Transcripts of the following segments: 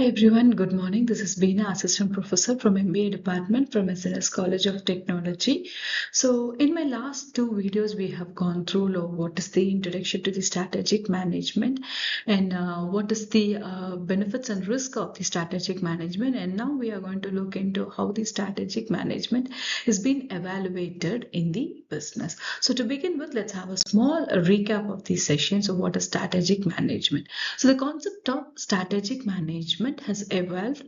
Hi everyone, good morning. This is Beena, Assistant Professor from MBA Department from SNS College of Technology. So in my last two videos, we have gone through what is the introduction to the strategic management and what is the benefits and risk of the strategic management. And now we are going to look into how the strategic management is being evaluated in the business. So to begin with, let's have a small recap of these sessions of what is strategic management. So the concept of strategic management has evolved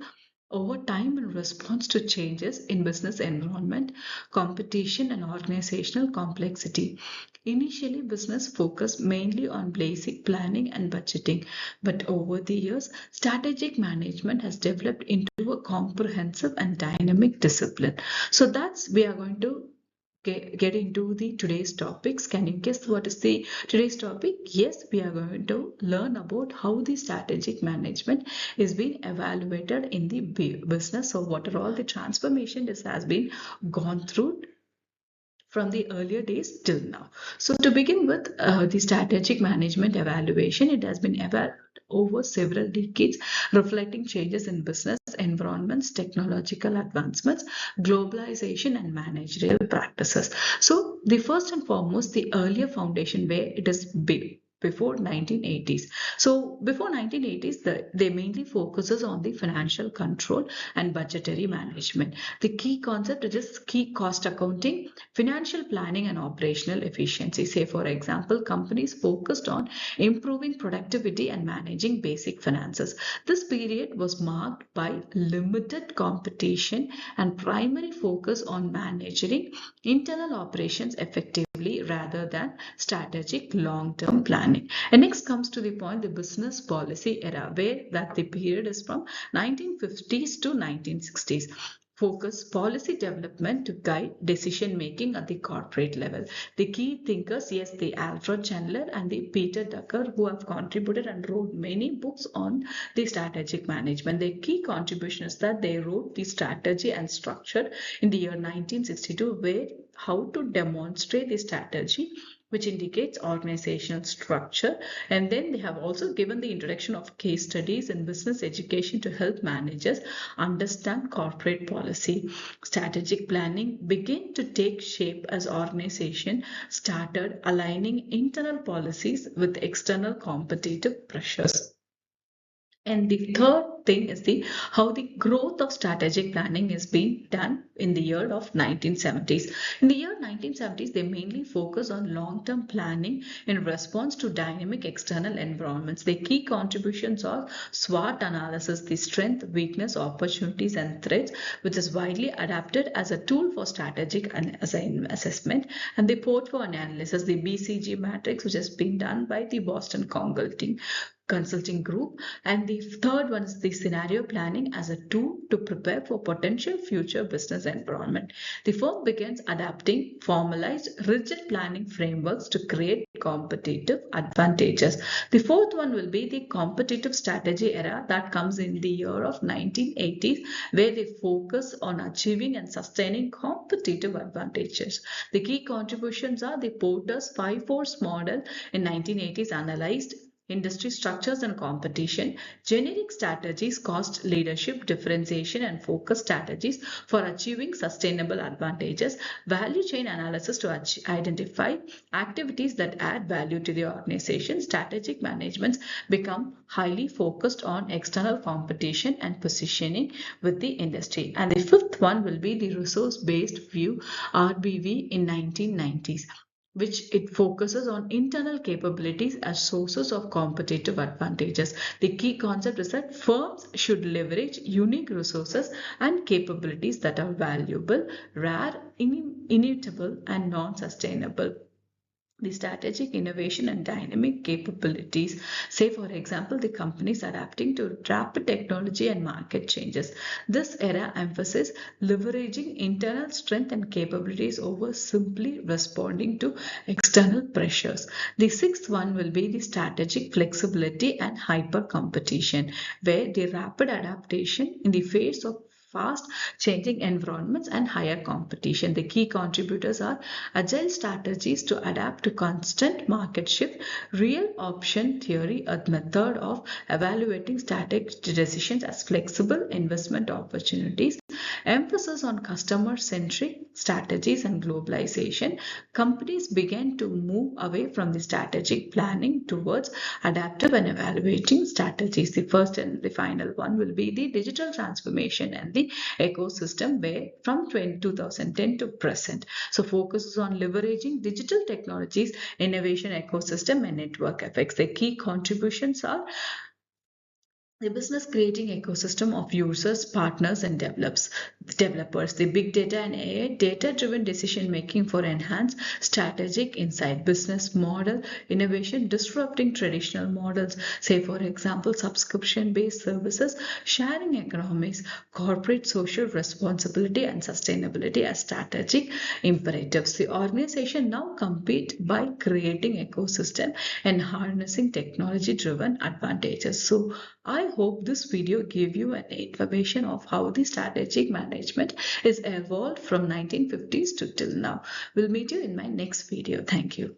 over time in response to changes in business environment, competition, and organizational complexity. Initially, business focused mainly on basic planning and budgeting, but over the years, strategic management has developed into a comprehensive and dynamic discipline. So that's we are going to get into the today's topics. Can you guess what is the today's topic? Yes, we are going to learn about how the strategic management is being evaluated in the business. So what are all the transformation this has been gone through from the earlier days till now. So to begin with, the strategic management evaluation, it has been evaluated over several decades, reflecting changes in business environments, technological advancements, globalization, and managerial practices. So the first and foremost, the earlier foundation where it is big before 1980s. So before 1980s, they mainly focuses on the financial control and budgetary management. The key concept is key cost accounting, financial planning, and operational efficiency. Say, for example, companies focused on improving productivity and managing basic finances. This period was marked by limited competition and primary focus on managing internal operations effectively rather than strategic long-term planning. And next comes to the point, the business policy era, where that the period is from 1950s to 1960s. Focus policy development to guide decision making at the corporate level. The key thinkers, yes, the Alfred Chandler and the Peter Drucker, who have contributed and wrote many books on the strategic management. The key contribution is that they wrote the strategy and structure in the year 1962, where how to demonstrate the strategy, which indicates organizational structure. And then they have also given the introduction of case studies in business education to help managers understand corporate policy. Strategic planning began to take shape as organization started aligning internal policies with external competitive pressures. And the third thing is the how the growth of strategic planning is being done in the year of 1970s. In the year 1970s, they mainly focus on long-term planning in response to dynamic external environments. The key contributions are SWOT analysis, the strength, weakness, opportunities, and threats, which is widely adapted as a tool for strategic assessment, and the portfolio analysis, the BCG matrix, which has been done by the Boston Consulting Group. And the third one is the scenario planning as a tool to prepare for potential future business environment. The firm begins adapting formalized, rigid planning frameworks to create competitive advantages. The fourth one will be the competitive strategy era that comes in the year of 1980s, where they focus on achieving and sustaining competitive advantages. The key contributions are the Porter's 5 force model in 1980s analyzed industry structures and competition, generic strategies, cost leadership, differentiation, and focus strategies for achieving sustainable advantages, value chain analysis to identify activities that add value to the organization. Strategic managements become highly focused on external competition and positioning with the industry. And the fifth one will be the resource-based view, RBV, in 1990s, which it focuses on internal capabilities as sources of competitive advantages. The key concept is that firms should leverage unique resources and capabilities that are valuable, rare, immutable, and non-sustainable. The strategic innovation and dynamic capabilities, say for example the companies adapting to rapid technology and market changes. This era emphasizes leveraging internal strength and capabilities over simply responding to external pressures. The sixth one will be the strategic flexibility and hyper competition, where the rapid adaptation in the face of fast changing environments and higher competition. The key contributors are agile strategies to adapt to constant market shift, real option theory, a method of evaluating static decisions as flexible investment opportunities, emphasis on customer-centric strategies and globalization. Companies began to move away from the strategic planning towards adaptive and evaluating strategies. The first and the final one will be the digital transformation and the ecosystem where from 2010 to present. So focuses on leveraging digital technologies, innovation ecosystem and network effects. The key contributions are the business creating ecosystem of users, partners, and developers. The big data and AI, data-driven decision making for enhanced strategic insight, business model innovation, disrupting traditional models. Say, for example, subscription-based services, sharing economics, corporate social responsibility, and sustainability as strategic imperatives. The organization now compete by creating ecosystem and harnessing technology-driven advantages. So I hope this video gave you an information of how the strategic management is evolved from 1950s to till now. We'll meet you in my next video. Thank you.